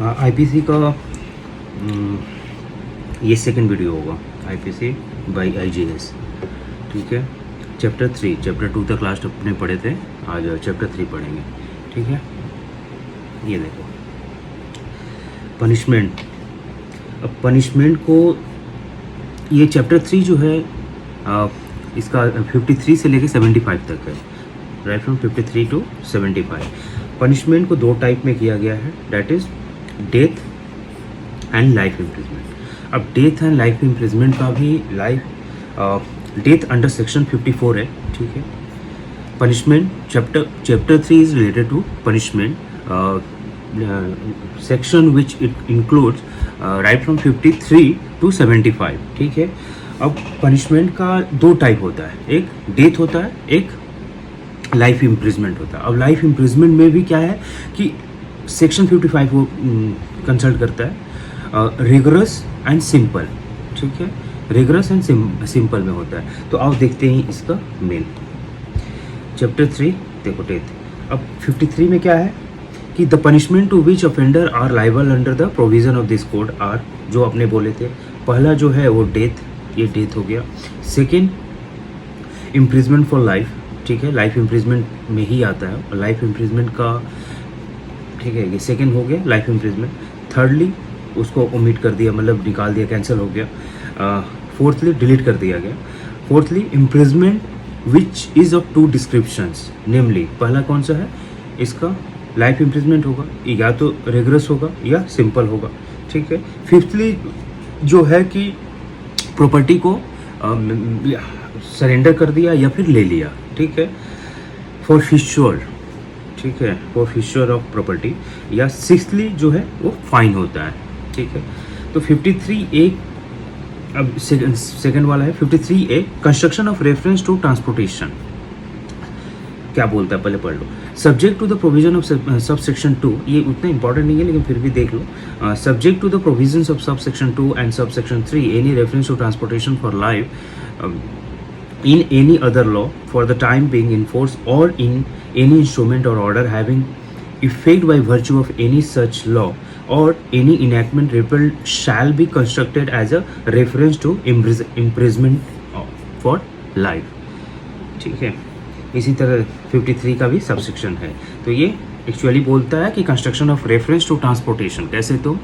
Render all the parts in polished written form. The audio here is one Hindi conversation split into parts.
आईपीसी का ये सेकंड वीडियो होगा। आईपीसी बाय आईजीएस, ठीक है। चैप्टर 3, चैप्टर 2 तक लास्ट अपने पढ़े थे, आज चैप्टर 3 पढ़ेंगे, ठीक है। ये देखो पनिशमेंट। अब पनिशमेंट को ये चैप्टर 3 जो है इसका 53 से लेके 75 तक है, राइट फ्रॉम 53 टू 75। पनिशमेंट को दो टाइप में किया गया है, that is death and life imprisonment. अब डेथ एंड लाइफ इम्प्रिजमेंट का भी डेथ अंडर सेक्शन 54 है, ठीक है। Punishment chapter 3 is related to punishment section which it includes right from 53 to 75, ठीक है। अब पनिशमेंट का दो टाइप होता है, एक डेथ होता है, एक लाइफ इम्प्रिजमेंट होता है। अब लाइफ इम्प्रिजमेंट में भी क्या है कि सेक्शन 55 को कंसल्ट करता है, रिगरस एंड सिंपल, ठीक है। रिगरस एंड सिंपल में होता है। तो आओ देखते हैं इसका मेन चैप्टर 3। देखो डेथ। अब 53 में क्या है कि the punishment to which offender are liable under the provision of this code are, जो अपने बोले थे, पहला जो है वो डेथ, ये डेथ हो गया। सेकेंड इम्प्रिजमेंट फॉर लाइफ, ठीक है, लाइफ इम्प्रिजमेंट में ही आता है लाइफ इम्प्रिजमेंट का, ठीक है। ये सेकेंड हो गया लाइफ इम्प्रिजमेंट। थर्डली उसको ओमिट कर दिया, मतलब निकाल दिया, कैंसिल हो गया। फोर्थली डिलीट कर दिया गया। Fourthly imprisonment which is of two descriptions, namely पहला कौन सा है, इसका लाइफ इम्प्रिजमेंट होगा, या तो रिगरस होगा या सिंपल होगा, ठीक है। फिफ्थली जो है कि प्रॉपर्टी को सरेंडर कर दिया या फिर ले लिया, ठीक है, फॉर फिशर, ठीक है, फॉर फिशर ऑफ प्रॉपर्टी। या सिक्सथली जो है वो फाइन होता है, ठीक है। तो 53A अब सेकंड वाला है 53A, construction of reference to transportation. क्या बोलता है पहले पढ़ लो। Subject to the provision of sub section 2, ये उतना इंपॉर्टेंट नहीं है लेकिन फिर भी देख लो। Subject to the provisions of sub section 2 and sub section 3 any reference to transportation for life in any other law for the time being in force or in any instrument or order having effect by virtue of any such law or any enactment repealed shall be constructed as a reference to imprisonment for life, ठीक है। इसी तरह 53 का भी सबसेक्शन है। तो ये एक्चुअली बोलता है कि construction of reference to transportation, कैसे तुम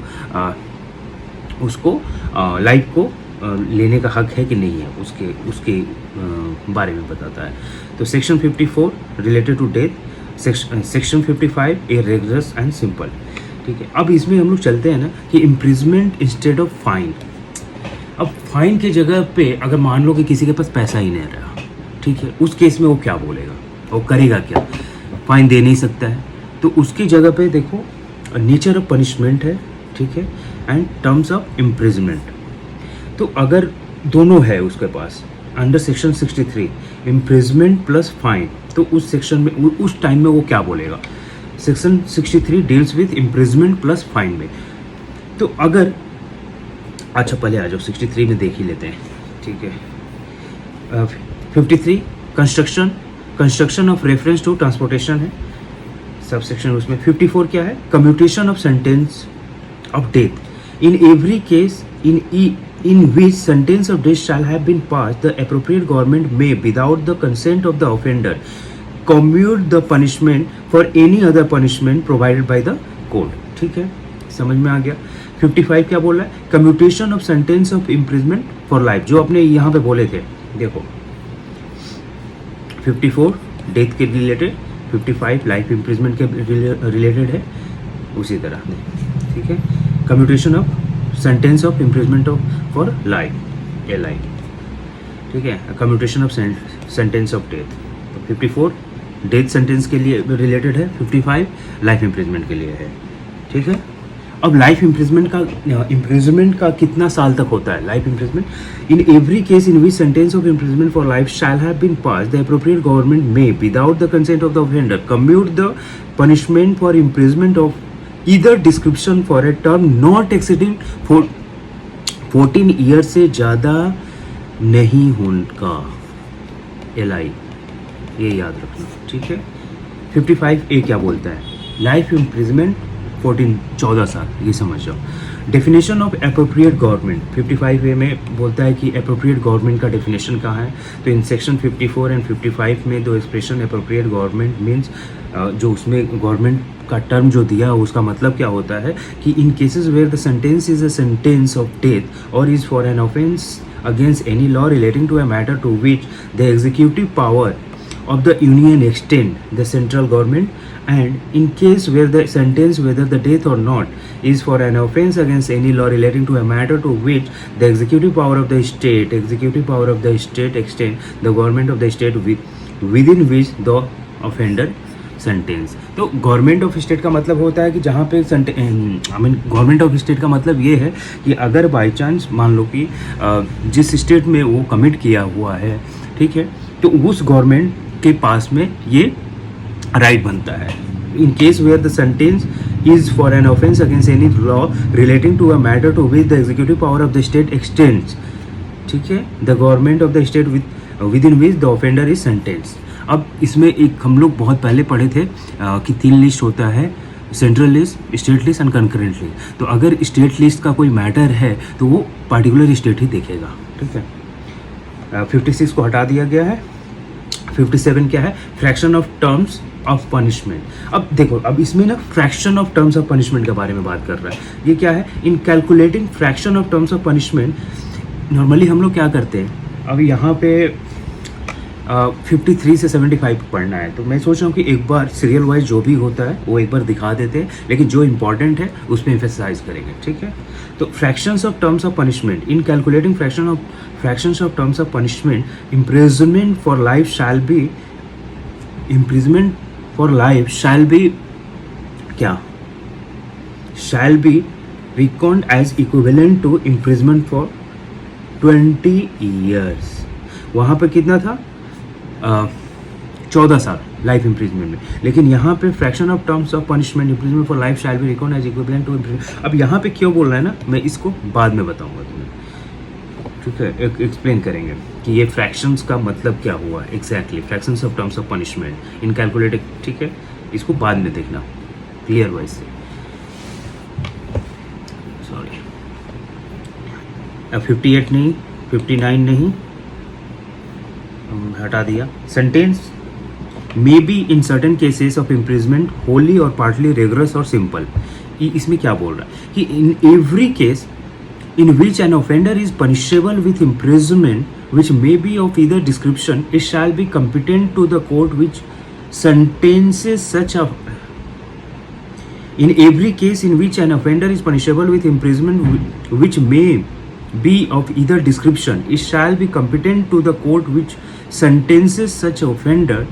उसको लाइफ को लेने का हक है कि नहीं है, उसके बारे में बताता है। तो section 54 related to death, section 55 a rigorous and simple, ठीक है। अब इसमें हम लोग चलते हैं ना कि इम्प्रिजमेंट इंस्टेड ऑफ फाइन। अब फाइन के जगह पे अगर मान लो कि किसी के पास पैसा ही नहीं रहा, ठीक है, उस केस में वो क्या बोलेगा, वो करेगा क्या, फाइन दे नहीं सकता है। तो उसकी जगह पे देखो नेचर ऑफ पनिशमेंट है, ठीक है, एंड टर्म्स ऑफ इम्प्रिजमेंट। तो अगर दोनों है उसके पास under section 63 imprisonment plus fine, तो उस सेक्शन में उस टाइम में वो क्या बोलेगा, section 63 deals with imprisonment plus fine में। तो अगर अच्छा पहले आ जाओ 63 में देख ही लेते हैं, ठीक है। 53 construction of reference to transportation है, सब सेक्शन उसमें। 54 क्या है, commutation of sentence of death in every case in which sentence of death shall have been passed, the appropriate government may, without the consent of the offender, commute the punishment for any other punishment provided by the code, ठीक है, समझ में आ गया। 55 क्या बोल रहा है, commutation of sentence of imprisonment for life, जो अपने यहाँ पे बोले थे। देखो 54 डेथ के रिलेटेड, 55 लाइफ इम्प्रिजमेंट के रिलेटेड है, उसी तरह, ठीक है। Commutation of sentence of imprisonment of for life, LI, ठीक है। Commutation of sentence of death, तो 54 डेथ सेंटेंस के लिए रिलेटेड है, 55 लाइफ इम्प्रिजमेंट के लिए है, ठीक है। अब लाइफ इम्प्रिजमेंट का कितना साल तक होता है life imprisonment, in every case in which sentence of imprisonment for life shall have been passed, the appropriate government may, without the consent of the offender, commute the punishment for imprisonment of either description for a term not exceeding 14 year से ज़्यादा नहीं होगा, LI, ये याद रखना, ठीक है। 55A क्या बोलता है, लाइफ इम्प्रिजमेंट 14 साल, ये समझ जाओ। Definition of appropriate government 55A में बोलता है कि अप्रोप्रिएट गवर्नमेंट का डेफिनेशन कहाँ है। तो इन सेक्शन 54 एंड 55 में दो एक्सप्रेशन अप्रोप्रिएट गवर्नमेंट मीन्स जो उसमें गवर्नमेंट का टर्म जो दिया उसका मतलब क्या होता है कि in cases where the sentence is a sentence of death और is for an offence against any law relating to a matter to which the executive power of the union extend the central government, and in case where the sentence whether the death or not is for an offense against any law relating to a matter to which the executive power of the state extend the government of the state within which the offender sentence. तो गवर्नमेंट ऑफ स्टेट का मतलब होता है कि जहाँ पे गवर्नमेंट ऑफ स्टेट का मतलब ये है कि अगर बाई चांस मान लो कि जिस स्टेट में वो कमिट किया हुआ है, ठीक है, तो उस गवर्नमेंट के पास में ये राइट बनता है। In case where the sentence is for an offence against any law relating to a matter to which the executive power of the state extends, ठीक है, the government of the state within which the offender is sentence. अब इसमें एक हम लोग बहुत पहले पढ़े थे कि 3 लिस्ट होता है, central list, state list and concurrent list. तो अगर स्टेट लिस्ट का कोई मैटर है तो वो पार्टिकुलर स्टेट ही देखेगा, ठीक है। 56 को हटा दिया गया है। 57 क्या है? Fraction of terms of punishment. अब देखो, अब इसमें ना fraction of terms of punishment के बारे में बात कर रहा है। ये क्या है? इन calculating fraction of terms of punishment normally हम लोग क्या करते हैं, अब यहाँ पे 53 से 75 पढ़ना है, तो मैं सोच रहा हूँ कि एक बार सीरियल वाइज जो भी होता है वो एक बार दिखा देते हैं, लेकिन जो इंपॉर्टेंट है उस पर एम्फेसाइज करेंगे, ठीक है। तो fractions of terms of punishment, in calculating fractions of terms of punishment, imprisonment for life shall be क्या, shall be reckoned as equivalent to imprisonment for 20 years। वहाँ पर कितना था? 14 साल लाइफ इम्प्रिजमेंट में, लेकिन यहाँ पे fraction of terms of punishment imprisonment for life shall be record as equivalent to imprisonment. अब यहाँ पे क्यों बोल रहा है ना, मैं इसको बाद में बताऊंगा तुम्हें, ठीक है, एक्सप्लेन करेंगे कि ये फ्रैक्शंस का मतलब क्या हुआ exactly, fractions of terms of punishment in calculated, ठीक है, इसको बाद में देखना क्लियर वाइज से। सॉरी, अब 58 नहीं, 59 नहीं, हटा दिया। Sentence may be in certain cases of imprisonment Holi और पार्टली रेगुलस और सिंपल। इसमें क्या बोल रहा है कि इन every case in which an offender is punishable with imprisonment which may be of either description, it shall B competent to the court which sentences such a, in every case in which an offender is punishable with imprisonment which may be of either description, it shall be competent to the court which sentences such offender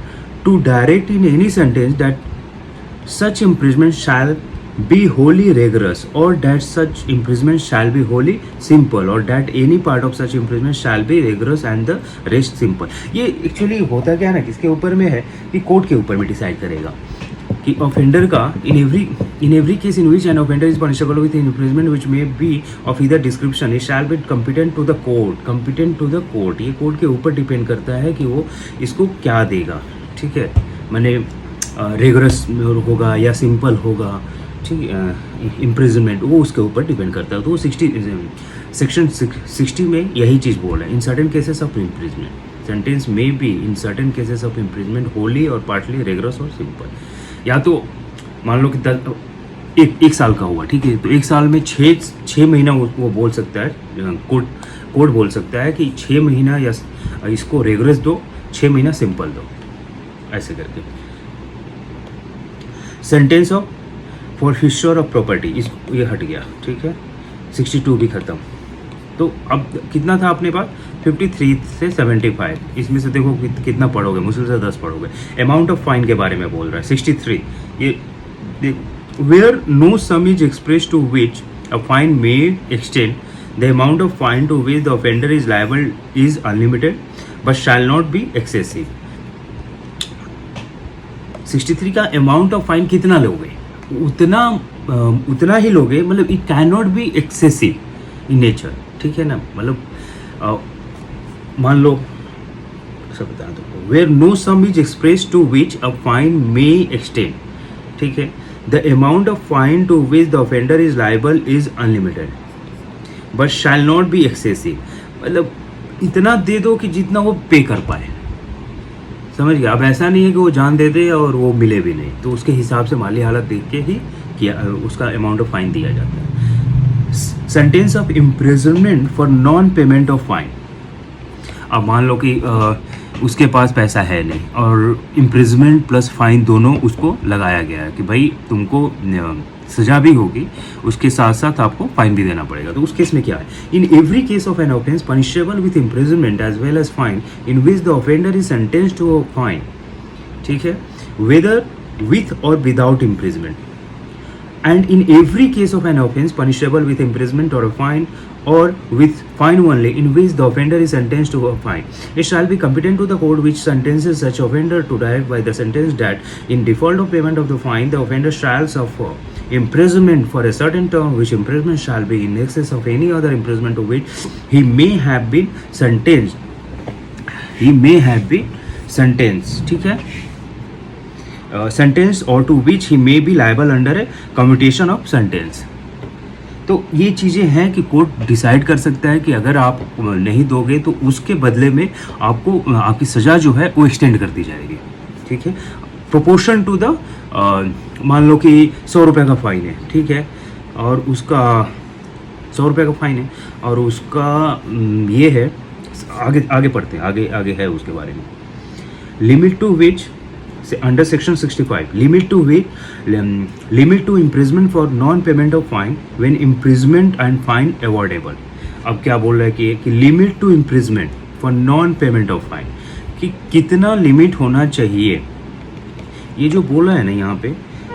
to direct in any sentence that such imprisonment shall be wholly rigorous, or that such imprisonment shall be wholly simple, or that any part of such imprisonment shall be rigorous and the rest simple। ये एक्चुअली होता क्या है ना, किसके ऊपर में है कि कोर्ट के ऊपर में डिसाइड करेगा कि ऑफेंडर का in every case in which an offender is punishable with imprisonment which may be of either description, it shall be competent to the court. ये कोर्ट के ऊपर डिपेंड करता है कि वो इसको क्या देगा, ठीक है, माने रेगुलस होगा या सिंपल होगा, ठीक है, इम्प्रिजनमेंट वो उसके ऊपर डिपेंड करता है। तो वो सेक्शन 60 में यही चीज़ बोल रहा है, in certain cases of imprisonment sentence may be in certain cases of imprisonment Holi और पार्टली रेगुलस और सिंपल। या तो मान लो कि एक साल का हुआ, ठीक है, तो एक साल में 6 महीना वो बोल सकता है, कोर्ट बोल सकता है कि 6 महीना या इसको रेगुलस दो, 6 महीना सिंपल दो, ऐसे करके। Sentence of forfeiture of property, इसको ये हट गया, ठीक है, 62 भी खत्म। तो अब कितना था अपने पास? 53 से 75, इसमें से देखो कितना पढ़ोगे, मुश्किल से 10 पढ़ोगे। अमाउंट ऑफ फाइन के बारे में बोल रहा है 63, ये where no sum is express to which a fine may extend, the amount of fine to which the offender is liable is unlimited but shall not be excessive. 63 का अमाउंट ऑफ फाइन कितना लोगे, उतना ही लोगे, मतलब it can not be excessive in nature, ठीक है ना, मतलब मान लो सब बता दो, where no sum is express to which a fine may extend, ठीक है, the amount of fine to which the offender is liable is unlimited but shall not be excessive. मतलब इतना दे दो कि जितना वो पे कर पाए, समझ गया। अब ऐसा नहीं है कि वो जान दे दे और वो मिले भी नहीं, तो उसके हिसाब से माली हालत देख के ही किया उसका अमाउंट ऑफ फाइन दिया जाता है। Sentence of imprisonment for non payment of fine. अब मान लो कि उसके पास पैसा है नहीं और इम्प्रिजमेंट प्लस फाइन दोनों उसको लगाया गया है कि भाई तुमको सजा भी होगी, उसके साथ साथ आपको फाइन भी देना पड़ेगा। तो उस केस में क्या है, in every case of an offence punishable with imprisonment as well as fine in which the offender is sentenced to a fine, ठीक है, वेदर विथ और without imprisonment, and in every case of an offence punishable with imprisonment or a fine or with fine only in which the offender is sentenced to a fine, it shall be competent to the court which sentences such offender to direct by the sentence that in default of payment of the fine the offender shall suffer imprisonment for a certain term, which imprisonment shall be in excess of any other imprisonment to which he may have been sentenced, ठीक है, sentence or to which he may be liable under a commutation of sentence. तो ये चीज़ें हैं कि कोर्ट डिसाइड कर सकता है कि अगर आप नहीं दोगे तो उसके बदले में आपको आपकी सज़ा जो है वो एक्सटेंड कर दी जाएगी, ठीक है, प्रोपोर्शन टू द मान लो कि 100 रुपये का फाइन है, ठीक है, और उसका 100 रुपये का फाइन है और उसका ये है, आगे पढ़ते हैं, आगे है उसके बारे में। Limit to which under section 65 limit to imprisonment for non payment of fine when imprisonment and fine avoidable। अब क्या बोल रहा है कि limit to imprisonment for non payment of fine, कि कितना लिमिट होना चाहिए। ये जो बोला है ना यहाँ पे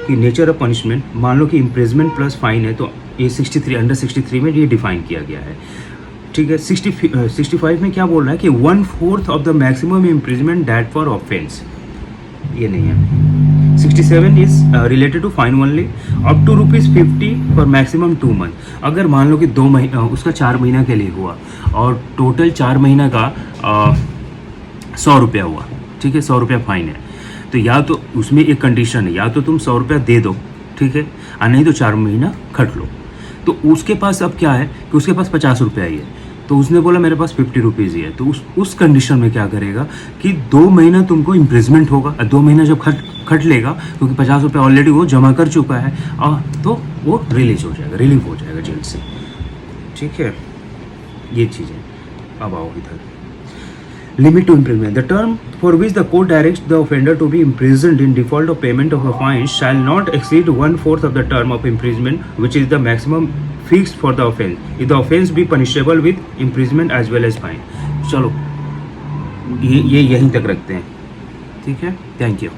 कि नेचर ऑफ पनिशमेंट, मान लो कि इम्प्रिजमेंट प्लस फाइन है तो ये 63 अंडर 63 में ये डिफाइन किया गया है, ठीक है। 65 में क्या बोल रहा है कि 1/4 of the maximum imprisonment that for offence, ये नहीं है। 67 is related to fine only up to ₹50 for maximum 2 month. अगर मान लो कि 2 महीना उसका 4 महीना के लिए हुआ और टोटल 4 महीना का 100 रुपया हुआ, ठीक है, 100 रुपया फाइन है, तो या तो उसमें एक कंडीशन है, या तो तुम 100 रुपया दे दो, ठीक है, और नहीं तो 4 महीना खट लो। तो उसके पास अब क्या है कि उसके पास 50 रुपया ही है, तो उसने बोला मेरे पास 50 रुपीज़ ही है, तो उस कंडीशन में क्या करेगा कि 2 महीना तुमको इम्प्रिजमेंट होगा, 2 महीना जब खट लेगा क्योंकि 50 रुपये ऑलरेडी वो जमा कर चुका है, तो वो रिलीज हो जाएगा, रिलीव हो जाएगा जेल से, ठीक है। ये चीज़ें अब आओ इधर। Limit to imprisonment. The term for which the court directs the offender to be imprisoned in default of payment of a fine shall not exceed 1/4 of the term of imprisonment, which is the maximum fixed for the offence. If the offence be punishable with imprisonment as well as fine. चलो ये यहीं तक रखते हैं, ठीक है, थैंक यू।